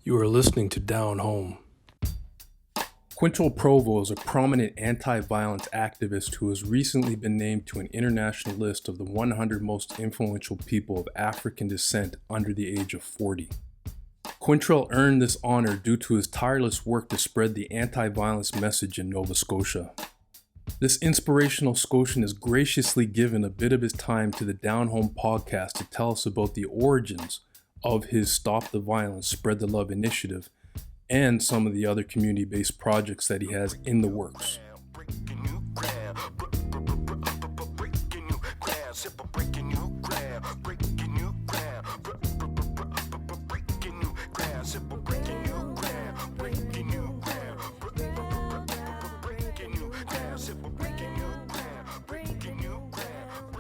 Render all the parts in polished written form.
You are listening to Down Home. Quentrel Provo is a prominent anti-violence activist who has recently been named to an international list of the 100 most influential people of African descent under the age of 40. Quentrel earned this honor due to his tireless work to spread the anti-violence message in Nova Scotia. This inspirational Scotian has graciously given a bit of his time to the Down Home podcast to tell us about the origins of his Stop the Violence, Spread the Love initiative and some of the other community-based projects that he has in the works.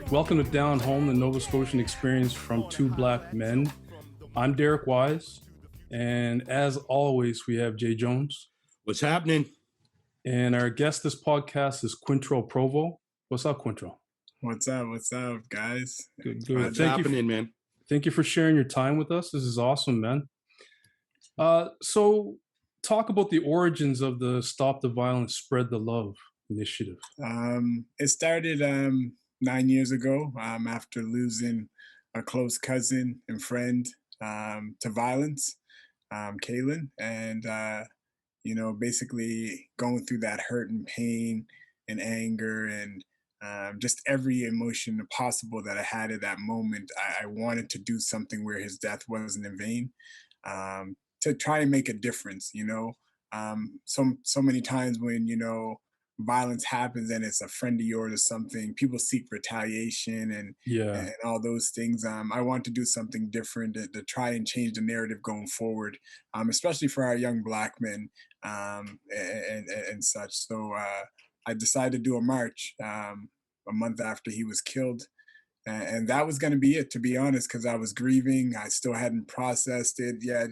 Welcome to Down Home, the Nova Scotian experience from two Black men. I'm Derek Wise, and as always, we have Jay Jones. What's happening? And our guest this podcast is Quentrel Provo. What's up, Quentrel? What's up, guys? Good. What's happening, man? Thank you for sharing your time with us. This is awesome, man. So talk about the origins of the Stop the Violence, Spread the Love initiative. It started 9 years ago after losing a close cousin and friend to violence, Kaylin, and basically going through that hurt and pain and anger and just every emotion possible that I had at that moment. I wanted to do something where his death wasn't in vain, to try and make a difference. So many times when violence happens and it's a friend of yours or something, people seek retaliation and all those things. I want to do something different to try and change the narrative going forward, especially for our young Black men and such. So I decided to do a march a month after he was killed. And that was going to be it, to be honest, because I was grieving. I still hadn't processed it yet,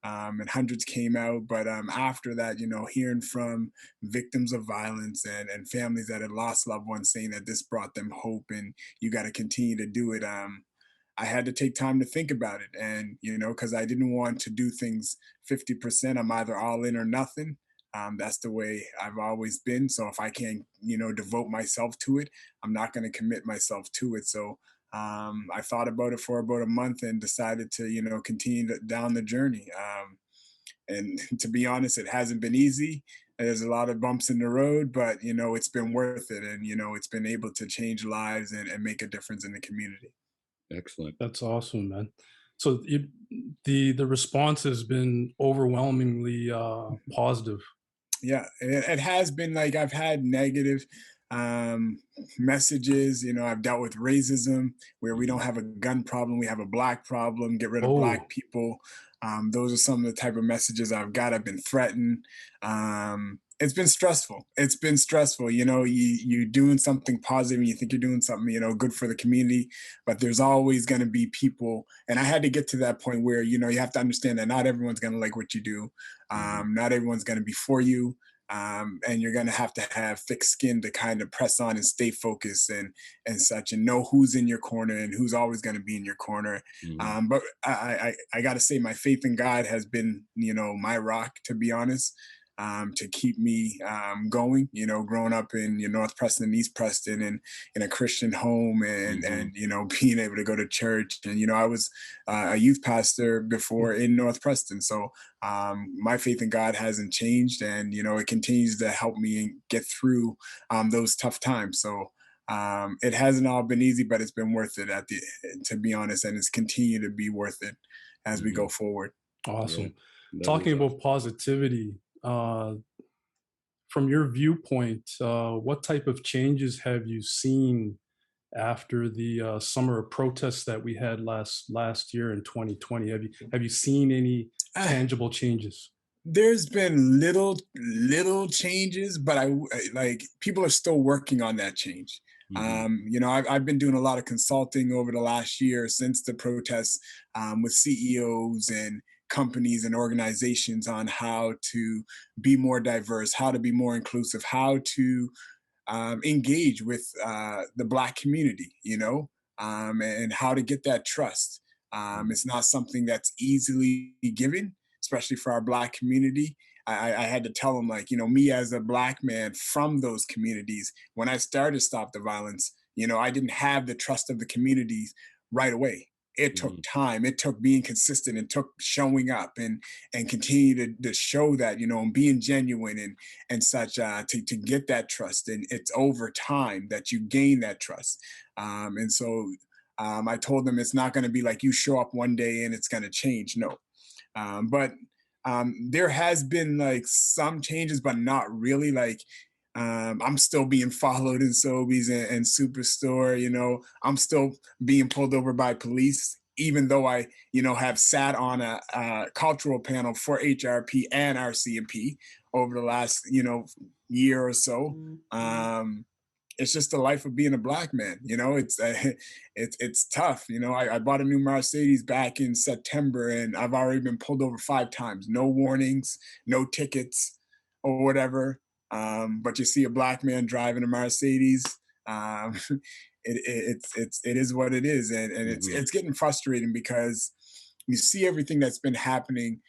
and hundreds came out. But after that, hearing from victims of violence and families that had lost loved ones saying that this brought them hope and you got to continue to do it. I had to take time to think about it. And, because I didn't want to do things 50%. I'm either all in or nothing. That's the way I've always been. So if I can't, devote myself to it, I'm not going to commit myself to it. So I thought about it for about a month and decided to, continue down the journey. And to be honest, it hasn't been easy. There's a lot of bumps in the road, but, it's been worth it. And, it's been able to change lives and make a difference in the community. Excellent. That's awesome, man. So the response has been overwhelmingly positive. Yeah, it has been. Like, I've had negative messages. I've dealt with racism where we don't have a gun problem, we have a Black problem. Get rid of Black people. Those are some of the type of messages I've got. I've been threatened. It's been stressful. You're doing something positive and you think you're doing something, good for the community, but there's always going to be people. And I had to get to that point where, you have to understand that not everyone's going to like what you do. Not everyone's going to be for you. And you're going to have thick skin to kind of press on and stay focused and such, and know who's in your corner and who's always going to be in your corner. But I got to say, my faith in God has been, my rock, to be honest. To keep me going, growing up in North Preston and East Preston and in a Christian home and being able to go to church. And, I was a youth pastor before in North Preston. So my faith in God hasn't changed, and, it continues to help me get through those tough times. So it hasn't all been easy, but it's been worth it to be honest, and it's continued to be worth it as we go forward. Awesome. Yeah, talking about positivity, from your viewpoint, what type of changes have you seen after the summer of protests that we had last year in 2020? Have you seen any tangible changes? There's been little changes, but people are still working on that change. I've been doing a lot of consulting over the last year since the protests with CEOs and companies and organizations on how to be more diverse, how to be more inclusive, how to engage with the Black community, and how to get that trust. It's not something that's easily given. especially for our Black community. I had to tell them, like, me as a Black man from those communities, when I started Stop the Violence, I didn't have the trust of the communities right away. It took Mhm. time. It took being consistent. It took showing up and continue to show that, and being genuine and such, to get that trust. And it's over time that you gain that trust. And so I told them it's not going to be like you show up one day and it's going to change. No. But there has been like some changes, but not really. Like, I'm still being followed in Sobeys and Superstore. I'm still being pulled over by police, even though I, have sat on a cultural panel for HRP and RCMP over the last, year or so. It's just the life of being a Black man. It's tough. I bought a new Mercedes back in September, and I've already been pulled over 5 times. No warnings, no tickets, or whatever. But you see a Black man driving a Mercedes. Um, it is what it is, and Mhm. it's getting frustrating because you see everything that's been happening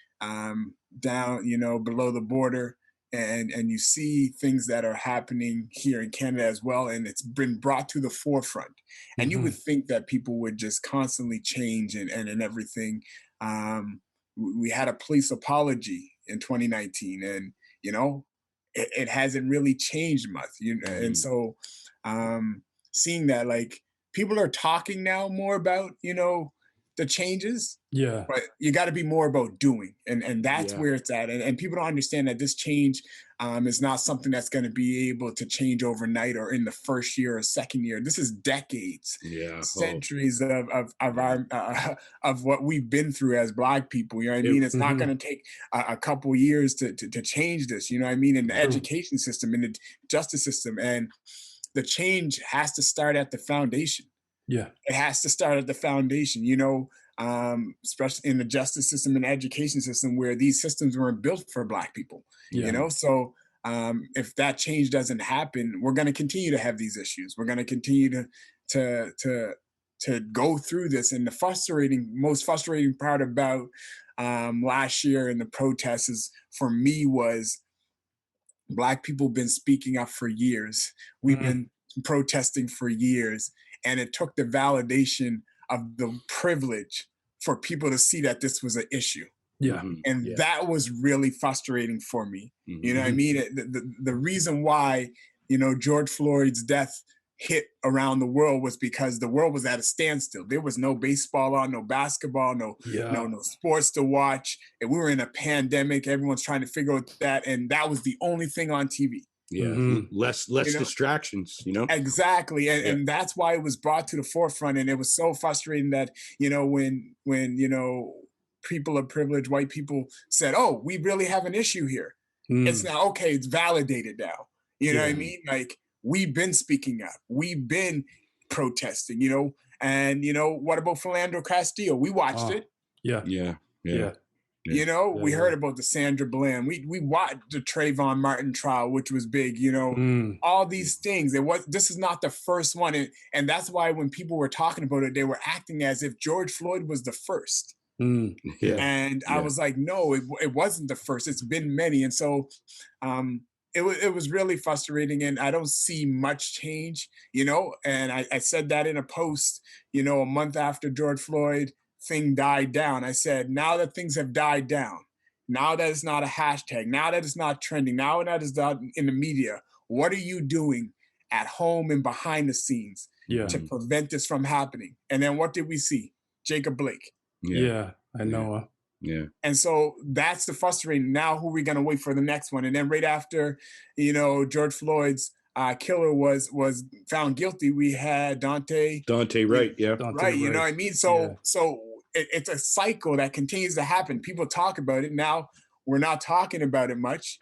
down, below the border, and you see things that are happening here in Canada as well, and it's been brought to the forefront. And you would Mhm. think that people would just constantly change and everything. We had a police apology in 2019, and it hasn't really changed much. And Mhm. so um, seeing that, like, people are talking now more about the changes, Yeah. but you got to be more about doing, and that's Yeah. where it's at. And people don't understand that this change is not something that's going to be able to change overnight or in the first year or second year. This is decades, Yeah. Oh, centuries of yeah. our of what we've been through as Black people. You know what I It, mean? It's not Mhm. going to take a couple years to change this. You know what I mean? In the no. True. education system, in the justice system, and the change has to start at the foundation. Yeah. It has to start at the foundation, especially in the justice system and education system, where these systems weren't built for Black people. Yeah. So if that change doesn't happen, we're going to continue to have these issues. We're going to continue to to to go through this. And the most frustrating part about last year and the protests is, for me, was Black people been speaking up for years. We've Mhm. been protesting for years, and it took the validation of the privilege for people to see that this was an issue. Yeah. Mhm. And Yeah. that was really frustrating for me. You Mhm. know what I Mhm. mean? The reason why, George Floyd's death hit around the world was because the world was at a standstill. There was no baseball on, no basketball, Yeah. no sports to watch. And we were in a pandemic. Everyone's trying to figure out that. And that was the only thing on TV. Yeah. Mhm. Less You know, distractions. Exactly, and, Yeah. and that's why it was brought to the forefront, and it was so frustrating that when people of privilege, white people, said, "Oh, we really have an issue here." It's Mm. now okay. It's validated now. You know what I Yeah. Mhm. mean? Like, we've been speaking up, we've been protesting. And what about Philando Castile? We watched Ah. it. Yeah. Yeah. Yeah. Yeah. Yeah. Yeah. We heard Yeah. about the Sandra Bland. We watched the Trayvon Martin trial, which was big. Mm. All Yeah. these things. This is not the first one, and that's why when people were talking about it, they were acting as if George Floyd was the first. Mm. Yeah. Yeah. And I Yeah. was like, no, it wasn't the first. It's been many, and so um, it was really frustrating, and I don't see much change. And I said that in a post, a month after George Floyd thing died down. I said, now that things have died down, now that it's not a hashtag, now that it's not trending, now that it's not in the media, what are you doing at home and behind the scenes Yeah. to Mhm. prevent this from happening? And then what did we see? Jacob Blake. Yeah. Yeah. I Yeah. know. Yeah. And so that's the frustrating. Now, who are we going to wait for the next one? And then right after, George Floyd's killer was found guilty, we had Dante. Dante, You know, right? Yeah. Dante right? You know what I Rice. mean? Yeah. So it's a cycle that continues to happen. People talk about it now. We're not talking about it much.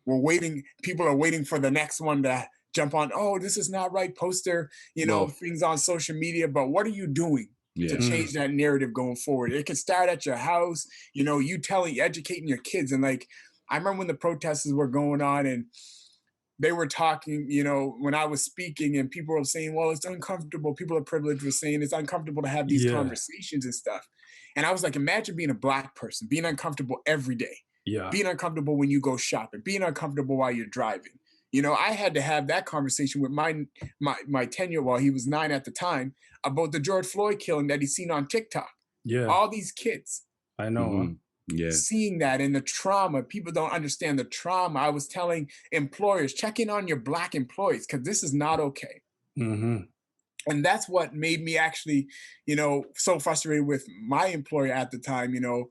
We're waiting. People are waiting for the next one to jump on. Oh, this is not right. Poster, Well, things on social media. But what are you doing to yeah. Mm. change that narrative going forward? It can start at your house. You educating your kids. And like, I remember when the protests were going on and they were talking, when I was speaking, and people were saying, well, it's uncomfortable. People of privilege were saying it's uncomfortable to have these Yeah. conversations and stuff. And I was like, imagine being a Black person, being uncomfortable every day, Yeah. being uncomfortable when you go shopping, being uncomfortable while you're driving. You know, I had to have that conversation with my 10-year-old, well, he was 9 at the time, about the George Floyd killing that he's seen on TikTok. Yeah. All these kids I know. Huh? Yeah. seeing that and the trauma. People don't understand the trauma. I was telling employers, check in on your Black employees because this is not okay. Mm-hmm. And that's what made me actually, you know, so frustrated with my employer at the time, you know,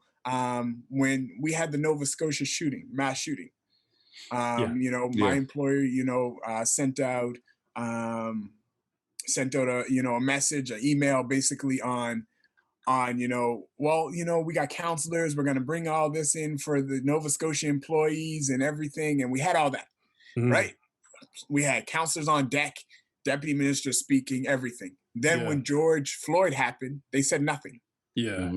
when we had the Nova Scotia shooting, mass shooting. Yeah. You know, my Yeah. employer, you know, sent out a, you know, a message, an email basically on, you know, well, you know, we got counselors, we're going to bring all this in for the Nova Scotia employees and everything. And we had all that, Mm-hmm. right? We had counselors on deck, deputy minister speaking, everything. Then Yeah. when George Floyd happened, they said nothing. Yeah.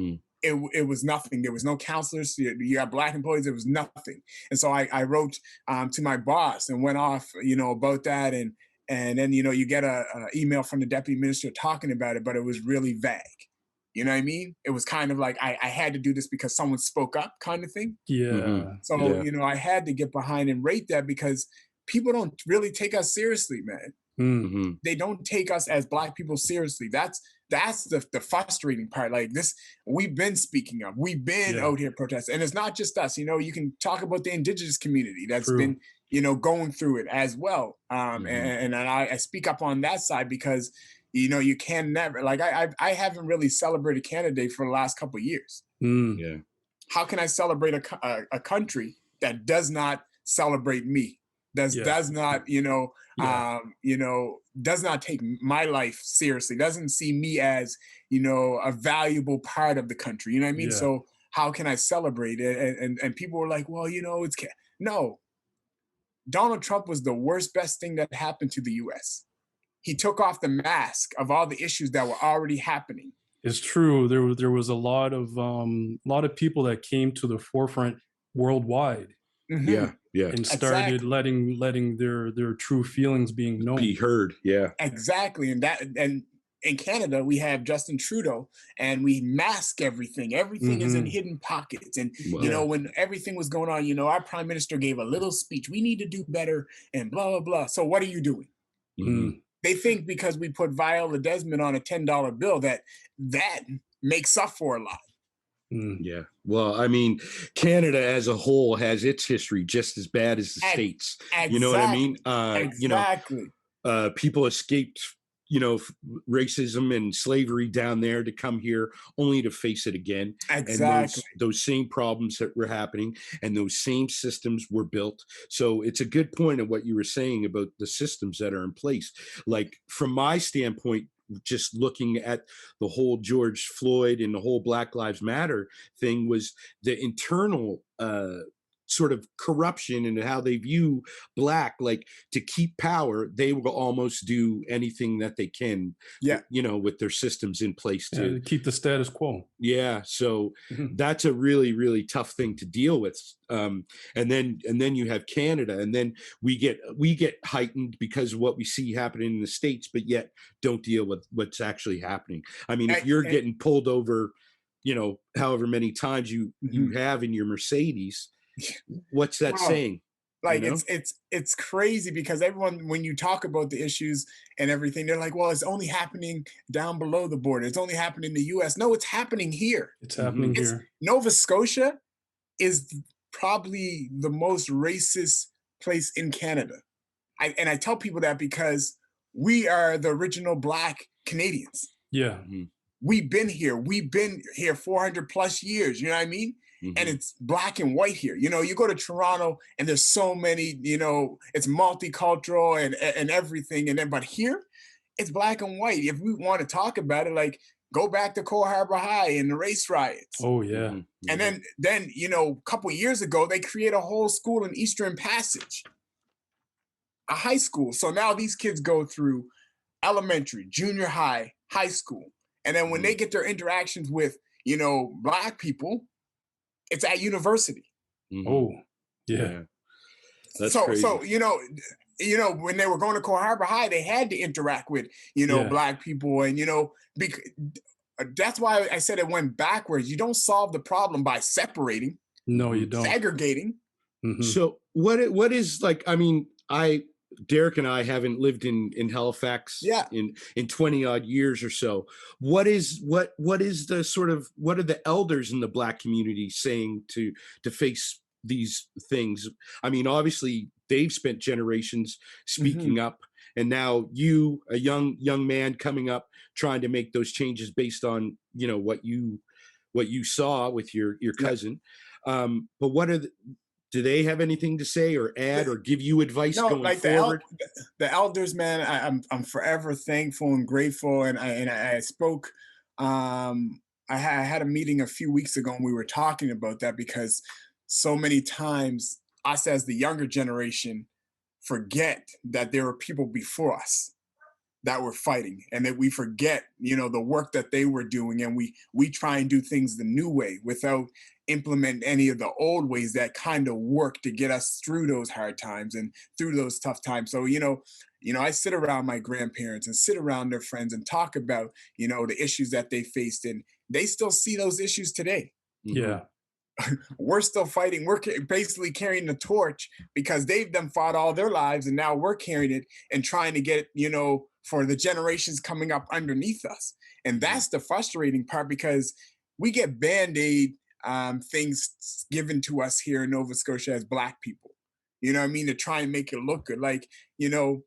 It was nothing. There was no counselors. You got Black employees. There was nothing. And so I wrote to my boss and went off, you know, about that. And then, you know, you get a email from the deputy minister talking about it, but it was really vague. You know what I mean? It was kind of like I had to do this because someone spoke up, kind of thing. Yeah. So, Yeah. you know, I had to get behind and rate that because people don't really take us seriously, man. Mm. They don't take us as Black people seriously. That's the frustrating part. Like this, we've been speaking up. We've been Yeah. out here protesting. And it's not just us. You know, you can talk about the Indigenous community that's True. been, you know, going through it as well. Mhm. And I speak up on that side because, you know, you can never, like I haven't really celebrated Canada Day for the last couple of years. Mm. Yeah. How can I celebrate a country that does not celebrate me? Yeah. Does not, you know, Yeah. you know, does not take my life seriously, doesn't see me as, you know, a valuable part of the country. You know what I mean? Yeah. So how can I celebrate it? And people were like, well, you know, no. Donald Trump was the worst, best thing that happened to the US. He took off the mask of all the issues that were already happening. It's true. There was a lot of people that came to the forefront worldwide Yeah. Yeah. and started Exactly. letting their true feelings being known. Be heard. Yeah. Exactly. And in Canada, we have Justin Trudeau and we mask everything. Everything is in hidden pockets. And, Wow. you know, when everything was going on, you know, our prime minister gave a little speech. We need to do better and blah, blah, blah. So what are you doing? Mm. They think because we put Viola Desmond on a $10 bill that makes up for a lot. Mm. Yeah. Well, I mean, Canada as a whole has its history just as bad as the States. You know what I mean? Exactly. You know, people escaped, you know, racism and slavery down there to come here only to face it again. Exactly. And those same problems that were happening and those same systems were built. So it's a good point of what you were saying about the systems that are in place. Like from my standpoint, just looking at the whole George Floyd and the whole Black Lives Matter thing was the internal sort of corruption and how they view Black, like to keep power, they will almost do anything that they can, you know, with their systems in place to keep the status quo. Yeah. So that's a really, really tough thing to deal with. And then you have Canada, and then we get heightened because of what we see happening in the States, but yet don't deal with what's actually happening. I mean, if you're getting pulled over, you know, however many times you have in your Mercedes, what's that saying? Like, you know? it's crazy because everyone, when you talk about the issues and everything, they're like, well, it's only happening down below the border. It's only happening in the US. No, it's happening here. It's happening here. Nova Scotia is probably the most racist place in Canada. And I tell people that because we are the original Black Canadians. Yeah. We've been here 400 plus years. You know what I mean? And it's black and white here. You know, you go to Toronto and there's so many, you know, it's multicultural and everything. And then, but here it's black and white. If we want to talk about it, like go back to Cole Harbor High and the race riots. Oh yeah. And then, you know, a couple of years ago, they created a whole school in Eastern Passage, a high school. So now these kids go through elementary, junior high, high school. And then when they get their interactions with, you know, Black people, it's at university. Oh, yeah. That's crazy. So you know, when they were going to Cole Harbor High, they had to interact with, you know, Black people, and you know, That's why I said it went backwards. You don't solve the problem by separating, No, you don't. segregating. So what is like, I mean, Derek and I haven't lived in Halifax Yeah. in 20 odd years or so. What is the sort of, what are the elders in the Black community saying to face these things? I mean, obviously they've spent generations speaking up, and now you, a young man coming up, trying to make those changes based on, you know, what you saw with your cousin. But what are do they have anything to say or add or give you advice No, going like forward? the elders, man. I'm forever thankful and grateful. And I spoke. I had a meeting a few weeks ago, and we were talking about that because so many times us as the younger generation forget that there were people before us that were fighting, and that we forget, you know, the work that they were doing, and we try and do things the new way without implement any of the old ways that kind of work to get us through those hard times and through those tough times. So I sit around my grandparents and sit around their friends and talk about, you know, the issues that they faced, and they still see those issues today. Yeah. We're still fighting. We're basically carrying the torch because they've done fought all their lives, and now we're carrying it and trying to get it, you know, for the generations coming up underneath us. And that's the frustrating part, because we get band-aid things given to us here in Nova Scotia as Black people. You know what I mean? To try and make it look good. Like, you know,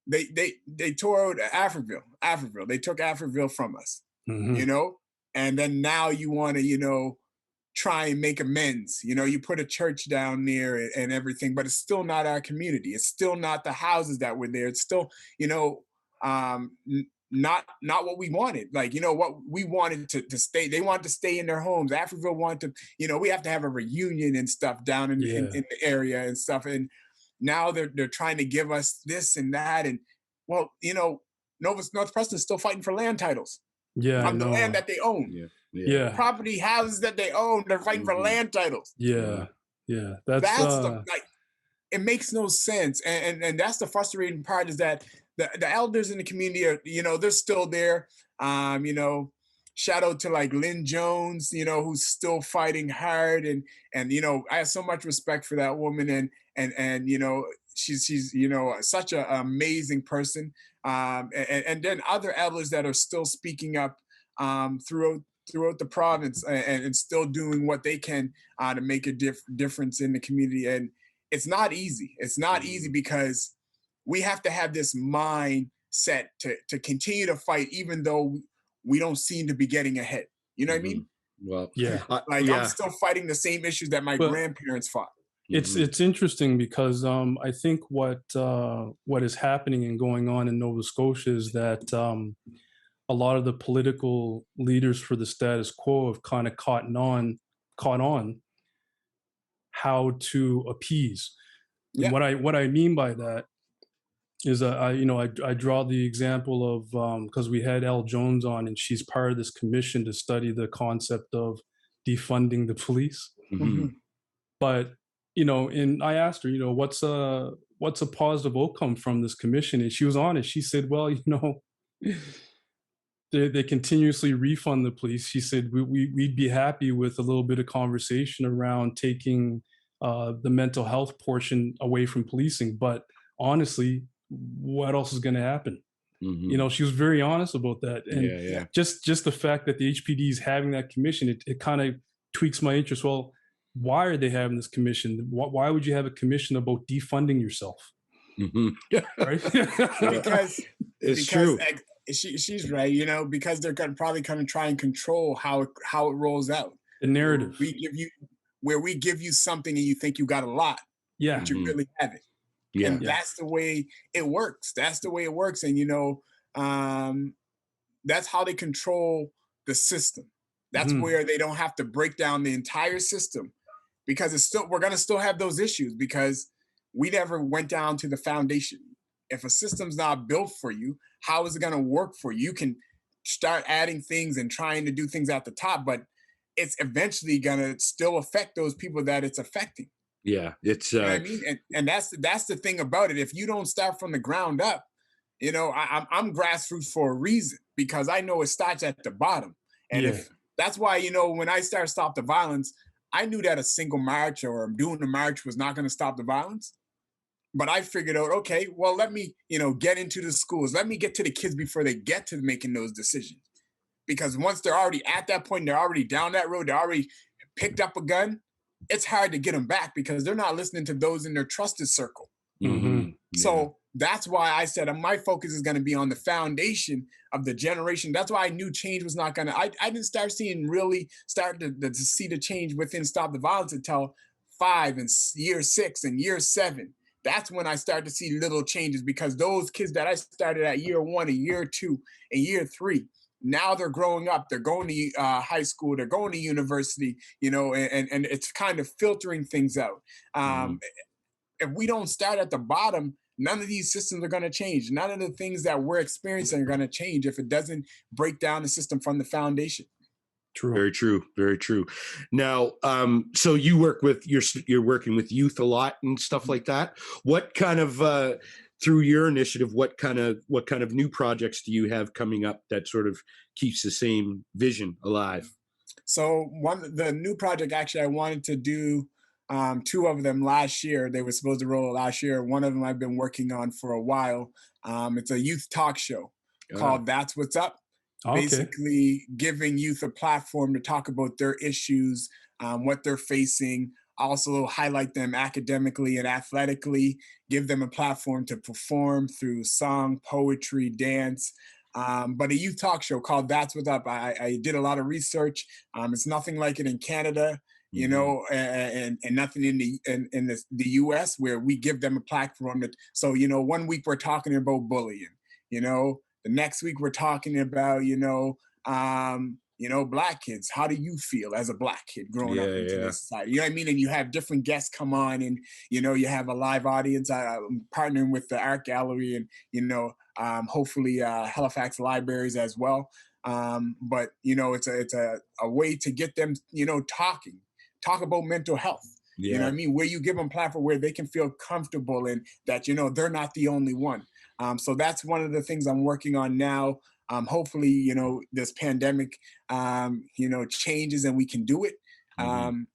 they tore out Africville. They took Africville from us, you know? And then now you want to, you know, try and make amends. You know, you put a church down there and everything, but it's still not our community. It's still not the houses that were there. It's still, you know, not what we wanted. Like, you know, what we wanted to stay. They wanted to stay in their homes. Africville wanted to, you know, we have to have a reunion and stuff down in the area and stuff. And now they're trying to give us this and that. And well, you know, North Preston's still fighting for land titles. Yeah, on the land that they own. Yeah. Property, houses that they own, they're fighting for land titles. Yeah. That's the, like, it makes no sense. And that's the frustrating part, is that the elders in the community are, you know, they're still there. You know, shout out to like Lynn Jones, you know, who's still fighting hard. And, you know, I have so much respect for that woman. And, you know, she's, you know, such an amazing person. And then other elders that are still speaking up throughout the province, and still doing what they can to make a difference in the community. And it's not easy. It's not easy, because we have to have this mindset to continue to fight, even though we don't seem to be getting ahead. You know what I mean? Well, I'm still fighting the same issues that my grandparents fought. It's interesting because I think what is happening and going on in Nova Scotia is that a lot of the political leaders for the status quo have kind of caught on how to appease. And what I mean by that is I draw the example of because we had Elle Jones on, and she's part of this commission to study the concept of defunding the police. But you know, and I asked her, you know, what's a positive outcome from this commission, and she was honest. She said, well, you know, they continuously refund the police. She said we'd be happy with a little bit of conversation around taking the mental health portion away from policing, but honestly, what else is going to happen? You know, she was very honest about that. And just the fact that the HPD is having that commission, it kind of tweaks my interest. Well, why are they having this commission? Why would you have a commission about defunding yourself? Right? because true. She's right, you know, because they're probably going to try and control how it rolls out. The narrative. Where we give you something and you think you got a lot, but you really haven't. And that's the way it works. That's the way it works. And, you know, that's how they control the system. That's where they don't have to break down the entire system, because we're going to still have those issues, because we never went down to the foundation. If a system's not built for you, how is it going to work for you? You can start adding things and trying to do things at the top, but it's eventually going to still affect those people that it's affecting. Yeah, it's you know what I mean, and that's the thing about it. If you don't start from the ground up, I'm grassroots for a reason, because I know it starts at the bottom. And Yeah. if that's why, when I started Stop the Violence, I knew that a single march or doing a march was not going to stop the violence. But I figured out, okay, well, let me, get into the schools. Let me get to the kids before they get to making those decisions. Because once they're already at that point, they're already down that road, they're already picked up a gun, it's hard to get them back because they're not listening to those in their trusted circle. Mm-hmm. Yeah. So that's why I said my focus is going to be on the foundation of the generation. That's why I knew change was not going to, I didn't start to see the change within Stop the Violence until 5 and year 6 and year 7. That's when I started to see little changes, because those kids that I started at year 1 and year 2 and year 3, now they're growing up, they're going to high school, they're going to university, and it's kind of filtering things out. If we don't start at the bottom, none of these systems are going to change. None of the things that we're experiencing are going to change if it doesn't break down the system from the foundation. True. Very true. Very true. Now, so you're working with youth a lot and stuff like that. What kind of through your initiative, what kind of new projects do you have coming up that sort of keeps the same vision alive? So the new project, actually, I wanted to do 2 of them last year. They were supposed to roll last year. One of them I've been working on for a while. It's a youth talk show called That's What's Up. Okay. Basically giving youth a platform to talk about their issues, what they're facing, also highlight them academically and athletically, give them a platform to perform through song, poetry, dance. But a youth talk show called That's What's Up. I did a lot of research. It's nothing like it in Canada, and nothing in the US, where we give them a platform. So 1 week we're talking about bullying, the next week we're talking about, Black kids. How do you feel as a Black kid growing up into this society? You know what I mean? And you have different guests come on, and you have a live audience. I'm partnering with the Art Gallery and hopefully Halifax Libraries as well. But it's a way to get them talk about mental health. You know what I mean? Where you give them a platform where they can feel comfortable and that they're not the only one. So that's one of the things I'm working on now. Hopefully, this pandemic, changes and we can do it.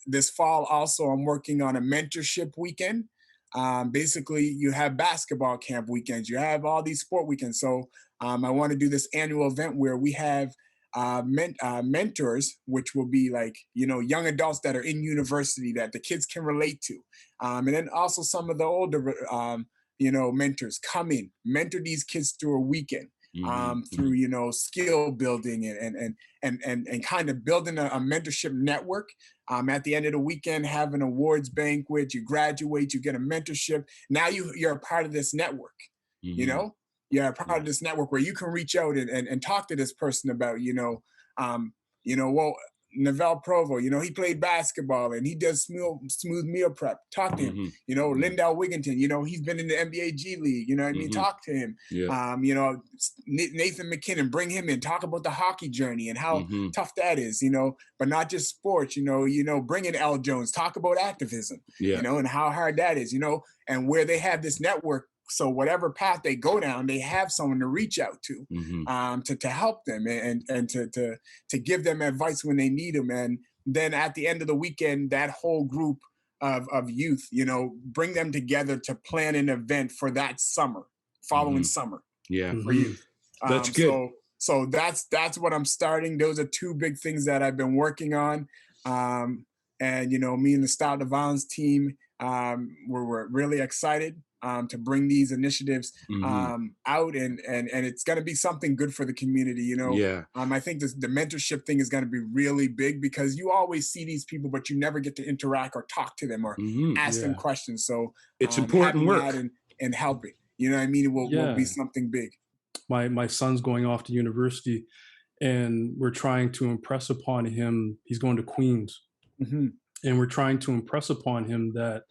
This fall, also, I'm working on a mentorship weekend. Basically, you have basketball camp weekends, you have all these sport weekends. So I want to do this annual event where we have mentors, which will be like, young adults that are in university that the kids can relate to. And then also some of the older, mentors come in, mentor these kids through a weekend. Through skill building and kind of building a mentorship network. At the end of the weekend, have an awards banquet. You graduate, you get a mentorship. Now you're a part of this network. You're a part of this network where you can reach out and talk to this person about Quentrel Provo, he played basketball and he does smooth meal prep. Talk to him. Lindell Wigginton, he's been in the NBA G League. You know what I mean? Talk to him. Nathan McKinnon, bring him in. Talk about the hockey journey and how tough that is. But not just sports. Bring in L. Jones. Talk about activism. And how hard that is. And where they have this network. So whatever path they go down, they have someone to reach out to, to help them and to give them advice when they need them. And then at the end of the weekend, that whole group of youth, bring them together to plan an event for that following summer. For youth. That's good. So that's what I'm starting. Those are 2 big things that I've been working on. And me and the Stop the Violence team, we're really excited to bring these initiatives out, and it's going to be something good for the community. I think the mentorship thing is going to be really big, because you always see these people, but you never get to interact or talk to them or ask them questions. So it's important work and helping. You know what I mean? It will be something big. My son's going off to university, and we're trying to impress upon him. He's going to Queens, and we're trying to impress upon him that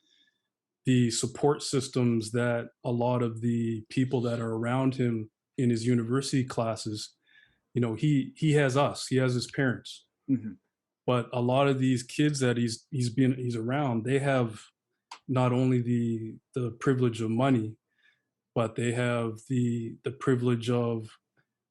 the support systems that a lot of the people that are around him in his university classes, he has us, he has his parents, but a lot of these kids that he's around, they have not only the privilege of money, but they have the privilege of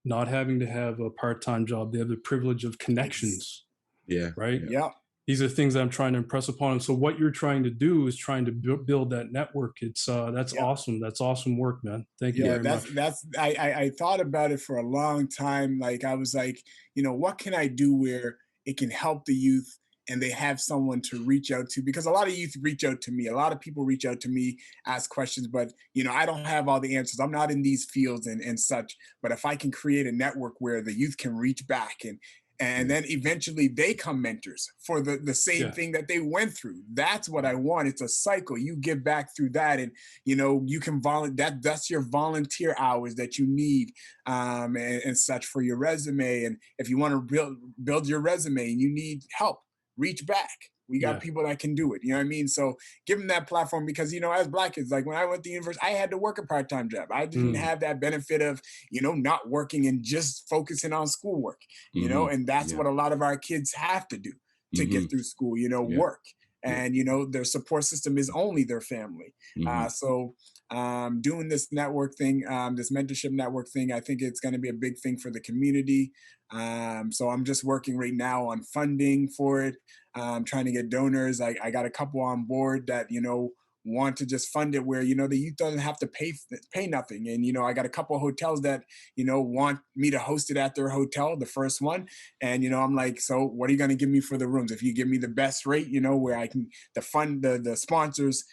not having to have a part-time job. They have the privilege of Ex- connections, Yeah. right? Yeah. yeah. These are things that I'm trying to impress upon them. So what you're trying to do is trying to build that network. It's that's Yeah. awesome. That's awesome work, man. Thank you Yeah, very much. I thought about it for a long time. Like I was like, what can I do where it can help the youth and they have someone to reach out to? Because a lot of youth reach out to me. A lot of people reach out to me, ask questions, but I don't have all the answers. I'm not in these fields and such. But if I can create a network where the youth can reach back and then eventually they come mentors for the same Yeah. thing that they went through. That's what I want. It's a cycle. You give back through that, and you can that's your volunteer hours that you need, and such for your resume. And if you want to build your resume and you need help, reach back. We got Yeah. people that can do it. You know what I mean? So give them that platform, because as Black kids, like when I went to university, I had to work a part-time job. I didn't have that benefit of not working and just focusing on schoolwork. And that's Yeah. what a lot of our kids have to do to get through school. Yeah. Work. And their support system is only their family. So doing this network thing, this mentorship network thing, I think it's going to be a big thing for the community. So I'm just working right now on funding for it, trying to get donors. I got a couple on board that want to just fund it, where the youth doesn't have to pay nothing. And I got a couple of hotels that want me to host it at their hotel, the first one. And I'm like, so what are you going to give me for the rooms? If you give me the best rate, where I can the sponsors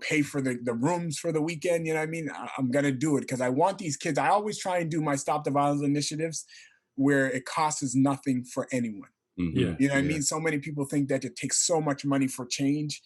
pay for the rooms for the weekend, what I mean? I'm going to do it because I want these kids. I always try and do my Stop the Violence initiatives where it costs nothing for anyone. Yeah. You know what I mean? So many people think that it takes so much money for change.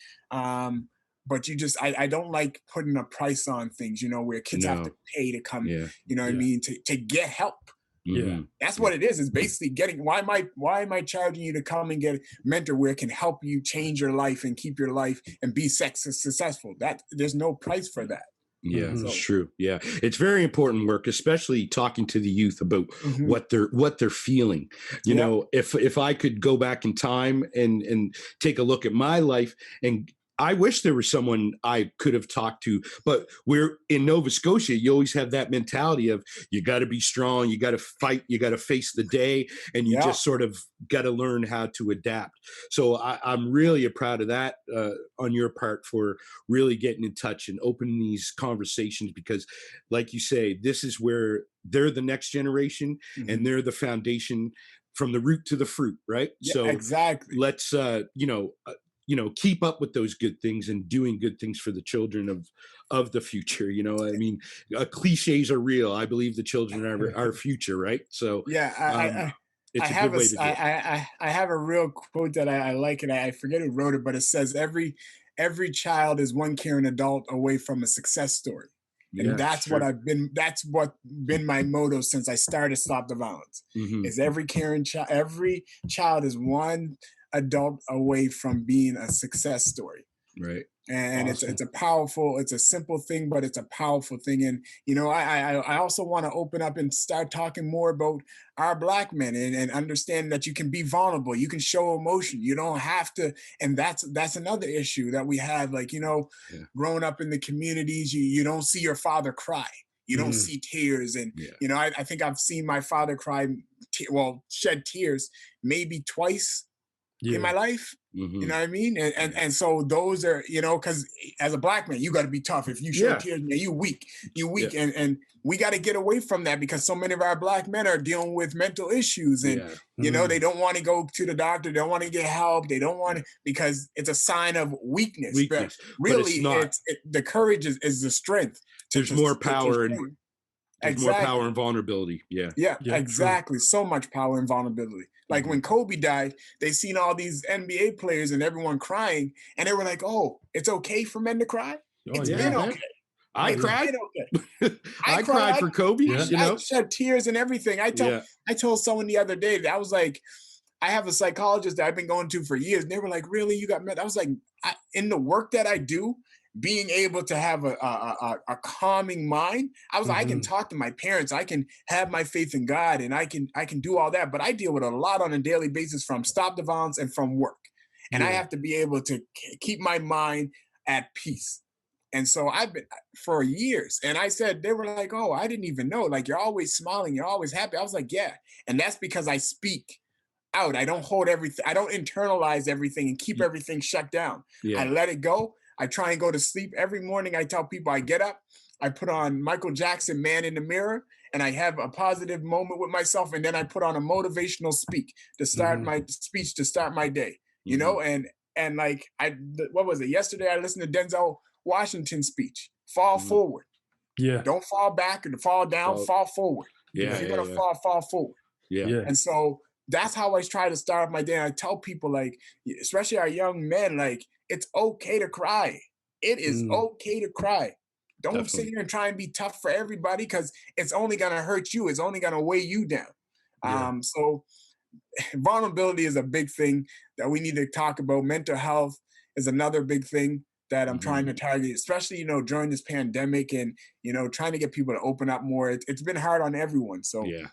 But I don't like putting a price on things, where kids have to pay to come, what I mean, to get help. Yeah. That's what it is. It's basically why am I charging you to come and get a mentor where it can help you change your life and keep your life and be successful? That there's no price for that. Yeah, it's true. Yeah, it's very important work, especially talking to the youth about what they're feeling. If I could go back in time and take a look at my life, and I wish there was someone I could have talked to, but we're in Nova Scotia. You always have that mentality of you got to be strong, you got to fight, you got to face the day, and you just sort of got to learn how to adapt. So I'm really proud of that on your part for really getting in touch and opening these conversations, because like you say, this is where they're the next generation and they're the foundation from the root to the fruit, right? Yeah, so exactly. Let's keep up with those good things and doing good things for the children of the future. I mean, cliches are real. I believe the children are our future, right? So yeah, it's a good way to do it. I have a real quote that I like, and I forget who wrote it, but it says every child is one caring adult away from a success story. And that's what been my motto since I started Stop the Violence. Is every child is one adult away from being a success story. Right. And awesome. It's a simple thing, but it's a powerful thing. And, I also want to open up and start talking more about our Black men and understand that you can be vulnerable. You can show emotion. You don't have to. And that's another issue that we have. Like, growing up in the communities, you don't see your father cry. You don't see tears. And, I think I've seen my father cry, shed tears maybe twice in my life. You know what I mean? And so those are, because as a Black man, you got to be tough. If you shed tears, man, you weak. And we got to get away from that, because so many of our Black men are dealing with mental issues, and they don't want to go to the doctor. They don't want to get help. They don't want to, because it's a sign of weakness. But really, it's the courage is the strength. There's more power and there's more power and vulnerability. Yeah, exactly. True. So much power and vulnerability. Like when Kobe died, they seen all these NBA players and everyone crying, and they were like, "Oh, it's okay for men to cry. It's been okay." I cried. I cried for Kobe. I shed tears and everything. I told someone the other day that I was like, I have a psychologist that I've been going to for years, and they were like, "Really, you got met?" I was like, in the work that I do, being able to have a calming mind, I was like, I can talk to my parents, I can have my faith in God, and I can do all that. But I deal with a lot on a daily basis from Stop the Violence and from work, and I have to be able to keep my mind at peace. And so I've been for years. And I said, they were like, oh, I didn't even know. Like, you're always smiling, you're always happy. I was like, yeah. And that's because I speak out. I don't hold everything, I don't internalize everything and keep everything shut down. I Yeah. let it go. I try and go to sleep. Every morning I tell people I get up, I put on Michael Jackson, Man in the Mirror, and I have a positive moment with myself. And then I put on a motivational speech to start my day, you know? And like, what was it? Yesterday, I listened to Denzel Washington's speech, fall forward. Yeah. Don't fall back and fall down, fall forward. Yeah. If you're going to fall forward. Yeah. And so that's how I try to start my day. And I tell people, like, especially our young men, like, it's okay to cry. It is okay to cry. Don't sit here and try and be tough for everybody, because it's only going to hurt you. It's only going to weigh you down. So vulnerability is a big thing that we need to talk about. Mental health is another big thing that I'm trying to target, especially, you know, during this pandemic, and, you know, trying to get people to open up more. It's been hard on everyone. So Yeah.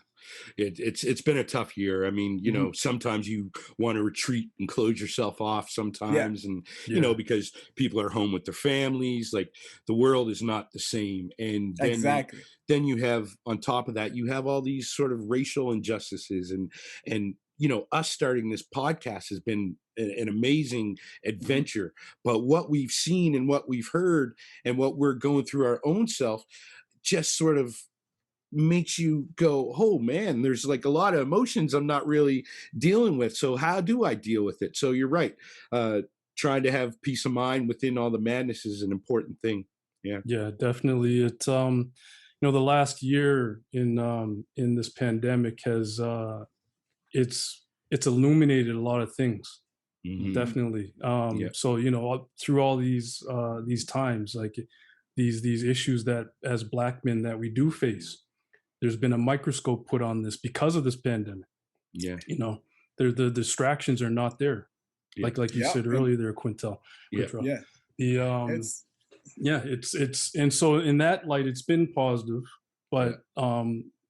It's been a tough year. I mean, you know, sometimes you want to retreat and close yourself off sometimes, and you know, because people are home with their families. Like, the world is not the same. And then then you have, on top of that, you have all these sort of racial injustices, and you know, us starting this podcast has been an amazing adventure. But what we've seen and what we've heard and what we're going through our own self just sort of makes you go, oh man, there's like a lot of emotions I'm not really dealing with. So how do I deal with it? So you're right. Trying to have peace of mind within all the madness is an important thing. Yeah. Yeah, definitely. It's you know, the last year in this pandemic has it's illuminated a lot of things. Definitely. So, you know, through all these times, like these issues that as Black men that we do face, there's been a microscope put on this because of this pandemic. Yeah. You know, the distractions are not there. Like you said earlier there, Quentrel. Yeah. It's and so in that light, it's been positive, but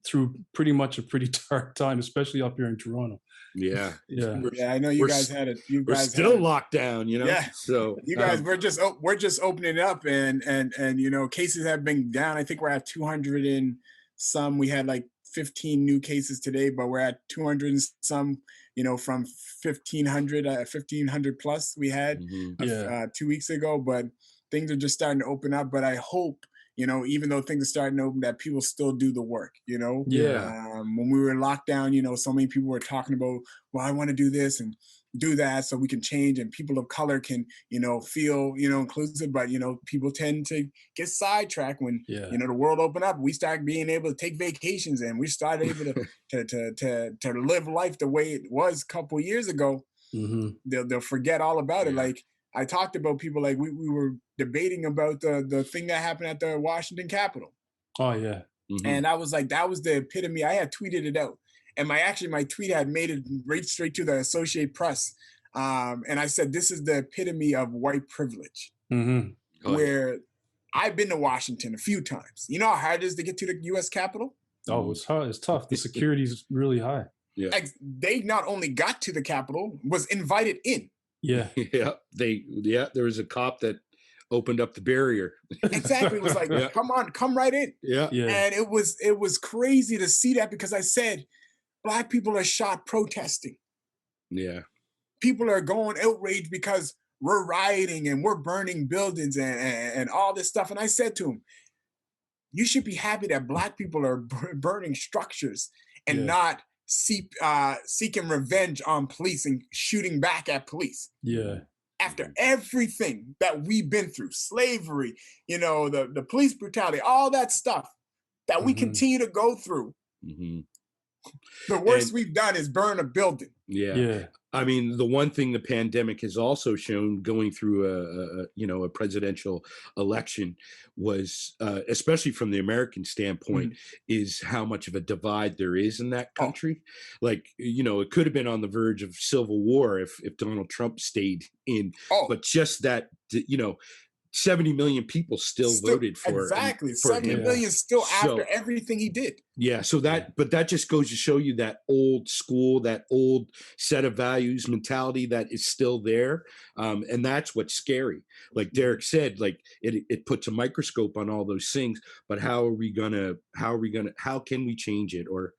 through pretty much a pretty dark time, especially up here in Toronto. Yeah. Yeah, I know you guys had it. We're still locked down, you know. Yeah. So you guys, we're just opening up, and you know, cases have been down. I think we're at 200 and some. We had like 15 new cases today, but we're at 200 and some. You know, from 1,500 plus we had 2 weeks ago. But things are just starting to open up. But I hope, you know, even though things are starting to open, that people still do the work, you know? When we were locked down, you know, so many people were talking about, well, I want to do this and do that so we can change, and people of color can, you know, feel, you know, inclusive. But, you know, people tend to get sidetracked when, you know, the world opened up. We started being able to take vacations, and we started able to live life the way it was a couple years ago. They'll forget all about it. Like, I talked about people, like we were debating about the thing that happened at the Washington Capitol. Oh yeah. And I was like, that was the epitome. I had tweeted it out, and my tweet had made it right straight to the Associated Press. And I said, this is the epitome of white privilege, where I've been to Washington a few times. You know how hard it is to get to the U.S. Capitol? Oh, it's hard. It's tough. The security is really high. Yeah. They not only got to the Capitol, was invited in. Yeah. There was a cop that opened up the barrier. Exactly. It was like, come on, come right in. Yeah. And it was crazy to see that, because I said, Black people are shot protesting. Yeah. People are going outraged because we're rioting and we're burning buildings and all this stuff. And I said to him, you should be happy that Black people are burning structures and not seeking revenge on police and shooting back at police. Yeah. After everything that we've been through, slavery, you know, the police brutality, all that stuff that we continue to go through. The worst we've done is burn a building. Yeah. I mean, the one thing the pandemic has also shown, going through a presidential election, was especially from the American standpoint, is how much of a divide there is in that country. Like, you know, it could have been on the verge of civil war if Donald Trump stayed in, but just that, you know, 70 million people still voted for exactly for 70 him. million still after So everything he did. yeah, so but that just goes to show you that old school, that old set of values, mentality that is still there, and that's what's scary. Like Derek said, like it puts a microscope on all those things. But how can we change it? Or,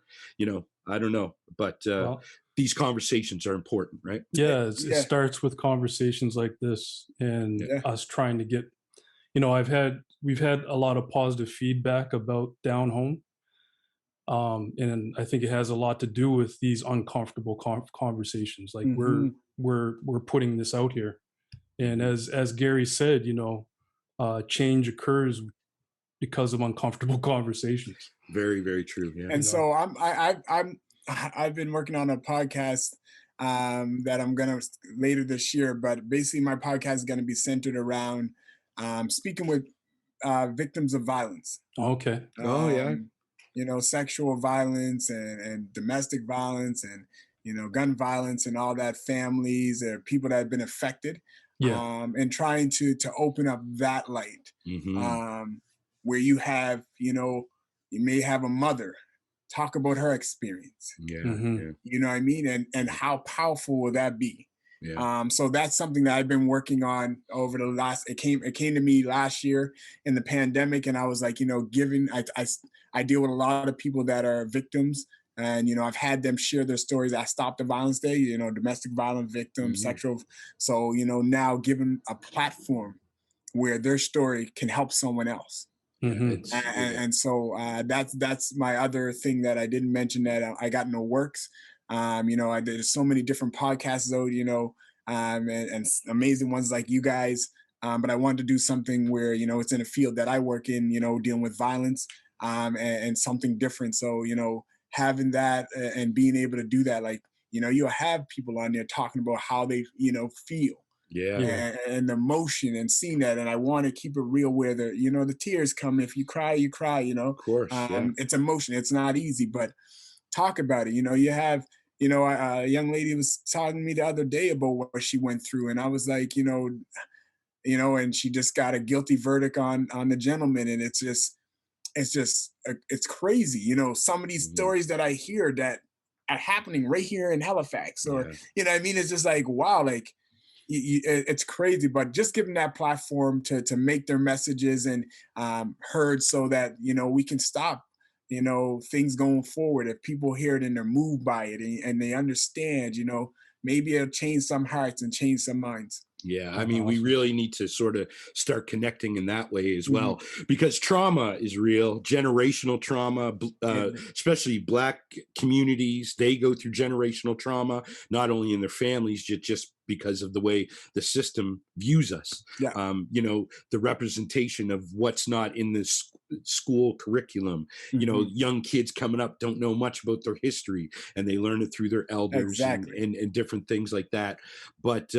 I don't know. But Well, these conversations are important, right? yeah, it Yeah. starts with conversations like this and Yeah. us trying to get, we've had a lot of positive feedback about Down Home. And I think it has a lot to do with these uncomfortable conversations. Like Mhm. we're putting this out here, and as Gary said, change occurs because of uncomfortable conversations. Very, very true. Yeah. And so I've been working on a podcast that I'm gonna later this year, but basically my podcast is gonna be centered around speaking with victims of violence. Okay. Oh yeah. Sexual violence and domestic violence and gun violence and all that, families or people that have been affected, Yeah. and trying to open up that light, Hmm. where you have you may have a mother talk about her experience. Yeah. Hmm. Yeah. You know what I mean? And how powerful will that be? Yeah. So that's something that I've been working on over the last. It came to me last year in the pandemic, and I was like, given I deal with a lot of people that are victims, and I've had them share their stories. I Stop the Violence Day, domestic violence victims, Hmm. sexual. So now given a platform where their story can help someone else. Yeah. Hmm. And so that's my other thing that I didn't mention that I got in the works. I did so many different podcasts though, and amazing ones like you guys. But I wanted to do something where it's in a field that I work in, dealing with violence, and something different. So having that and being able to do that, like you'll have people on there talking about how they feel, Yeah. Yeah. and the emotion and seeing that. And I want to keep it real where the tears come. If you cry, you cry, Of course. Yeah. it's emotion. It's not easy, but talk about it. You have, a young lady was talking to me the other day about what she went through. And I was like, and she just got a guilty verdict on the gentleman. And it's crazy. Some of these Hmm. stories that I hear that are happening right here in Halifax, or, Yeah. what I mean? It's just like, wow, like, it's crazy, but just giving that platform to make their messages and heard, so that we can stop things going forward. If people hear it and they're moved by it, and they understand, maybe it'll change some hearts and change some minds. Yeah, I Oh, mean, we awesome. really need to sort of start connecting in that way as Mhm. well, because trauma is real, generational trauma, Yeah. especially Black communities. They go through generational trauma, not only in their families, just because of the way the system views us. Yeah. The representation of what's not in the school curriculum. Mhm. Young kids coming up don't know much about their history, and they learn it through their elders Exactly. and different things like that. But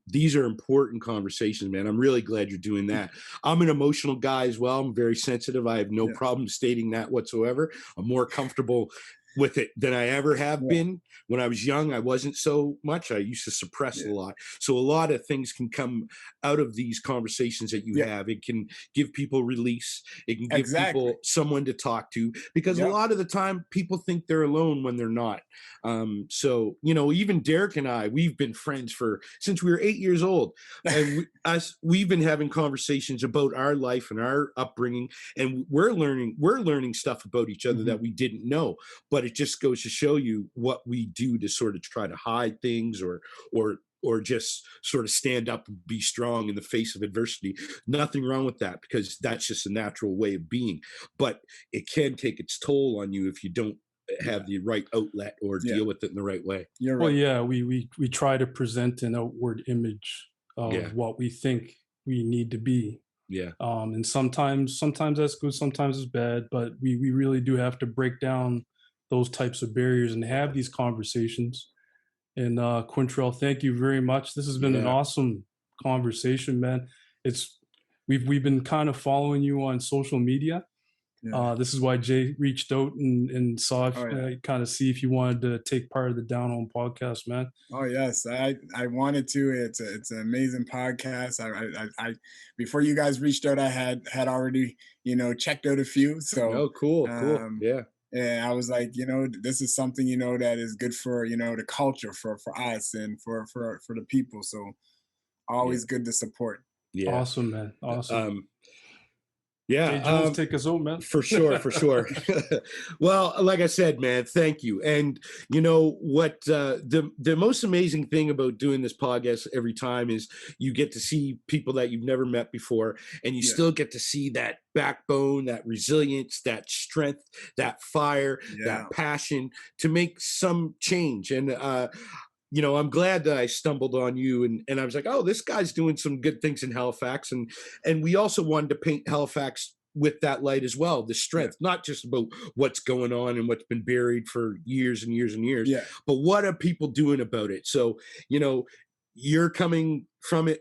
these are important conversations, man. I'm really glad you're doing that. I'm an emotional guy as well. I'm very sensitive. I have no Yeah. problem stating that whatsoever. I'm more comfortable with it than I ever have Yeah. been. When I was young, I wasn't so much. I used to suppress a Yeah. lot. So a lot of things can come out of these conversations that you Yeah. have. It can give people release. It can give Exactly. people someone to talk to, because a Yep. lot of the time people think they're alone when they're not. So, even Derek and I, we've been friends since we were 8 years old. And we've been having conversations about our life and our upbringing, and we're learning stuff about each other Mhm. that we didn't know. But it just goes to show you what we do to sort of try to hide things, or just sort of stand up and be strong in the face of adversity. Nothing wrong with that, because that's just a natural way of being. But it can take its toll on you if you don't have the right outlet or Yeah. deal with it in the right way. You're Well, right. yeah, we try to present an outward image of Yeah. what we think we need to be. Yeah. And sometimes that's good, sometimes it's bad, but we really do have to break down those types of barriers and have these conversations. And Quentrel, thank you very much. This has been an Yeah. awesome conversation, man. It's we've been kind of following you on social media, Yeah. This is why Jay reached out and saw if, Oh yeah. kind of see if you wanted to take part of the Down Home podcast, man. Oh yes, I wanted to. It's an amazing podcast. I before you guys reached out, I had already checked out a few. So Oh, cool. um, Yeah. and I was like, this is something that is good for the culture for us and for the people. So Yeah. always good to support. Yeah. Awesome, man. Awesome. Yeah. Jay Jones, take us home, man. For sure. Well, like I said, man, thank you. And you know what, the most amazing thing about doing this podcast every time is you get to see people that you've never met before, and you Yeah. still get to see that backbone, that resilience, that strength, that fire, Yeah. that passion to make some change. And I'm glad that I stumbled on you, and I was like, oh, this guy's doing some good things in Halifax. And we also wanted to paint Halifax with that light as well, the strength, not just about what's going on and what's been buried for years and years and years, Yeah. but what are people doing about it? So, you're coming from it,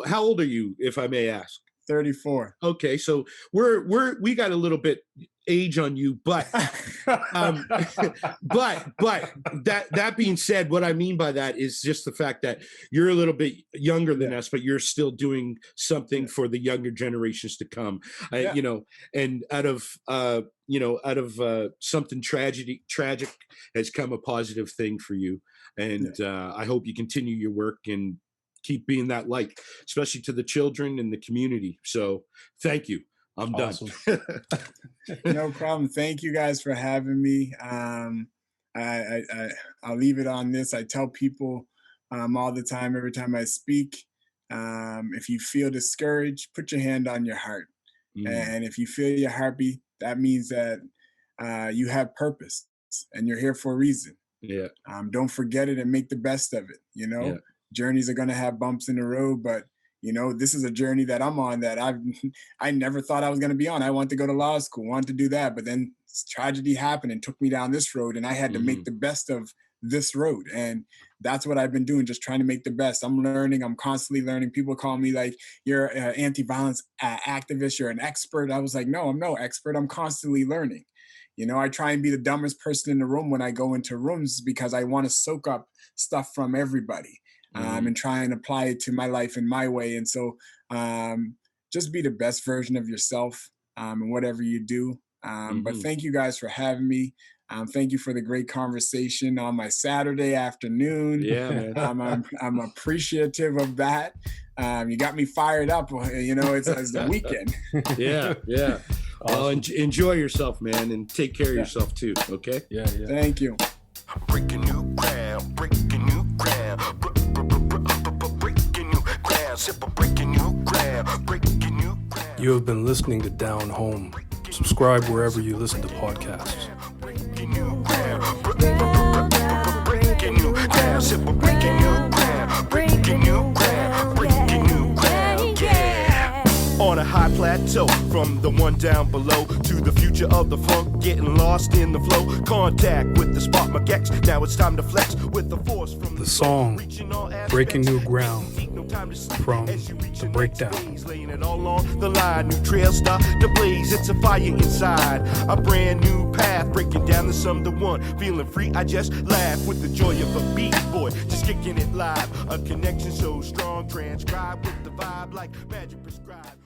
how old are you, if I may ask? 34. Okay, so we got a little bit age on you, but but that being said, what I mean by that is just the fact that you're a little bit younger than us, but you're still doing something for the younger generations to come. And out of something tragic has come a positive thing for you, and I hope you continue your work and keep being that light, especially to the children and the community. So thank you. I'm Awesome. done. No problem. Thank you guys for having me. I'll leave it on this. I tell people all the time, every time I speak, if you feel discouraged, put your hand on your heart. And if you feel your heartbeat, that means that you have purpose and you're here for a reason. Yeah. Don't forget it and make the best of it. Yeah. Journeys are going to have bumps in the road, but this is a journey that I'm on that I never thought I was going to be on. I wanted to go to law school, wanted to do that, but then tragedy happened and took me down this road, and I had to make the best of this road. And that's what I've been doing, just trying to make the best. I'm learning. I'm constantly learning. People call me like, you're an anti-violence activist, you're an expert. I was like, no, I'm no expert. I'm constantly learning. I try and be the dumbest person in the room when I go into rooms because I want to soak up stuff from everybody. And try and apply it to my life in my way. And so just be the best version of yourself in whatever you do. But thank you guys for having me. Thank you for the great conversation on my Saturday afternoon. Yeah, man. I'm appreciative of that. You got me fired up. It's the weekend. Yeah. Awesome. Well, enjoy yourself, man, and take care of yourself too. Okay. Yeah. Thank you. Breaking new ground. Breaking new ground. You have been listening to Down Home. Subscribe wherever you listen to podcasts. On a high plateau, from the one down below to the future of the funk, getting lost in the flow. Contact with the spark magex. Now it's time to flex with the force from the song Breaking New Ground from The Breakdown. Laying it all on the line, new trail start to blaze. It's a fire inside, a brand new path, breaking down the sum to one. Feeling free, I just laugh with the joy of a beat boy, just kicking it live. A connection so strong, transcribed with the vibe like magic prescribed.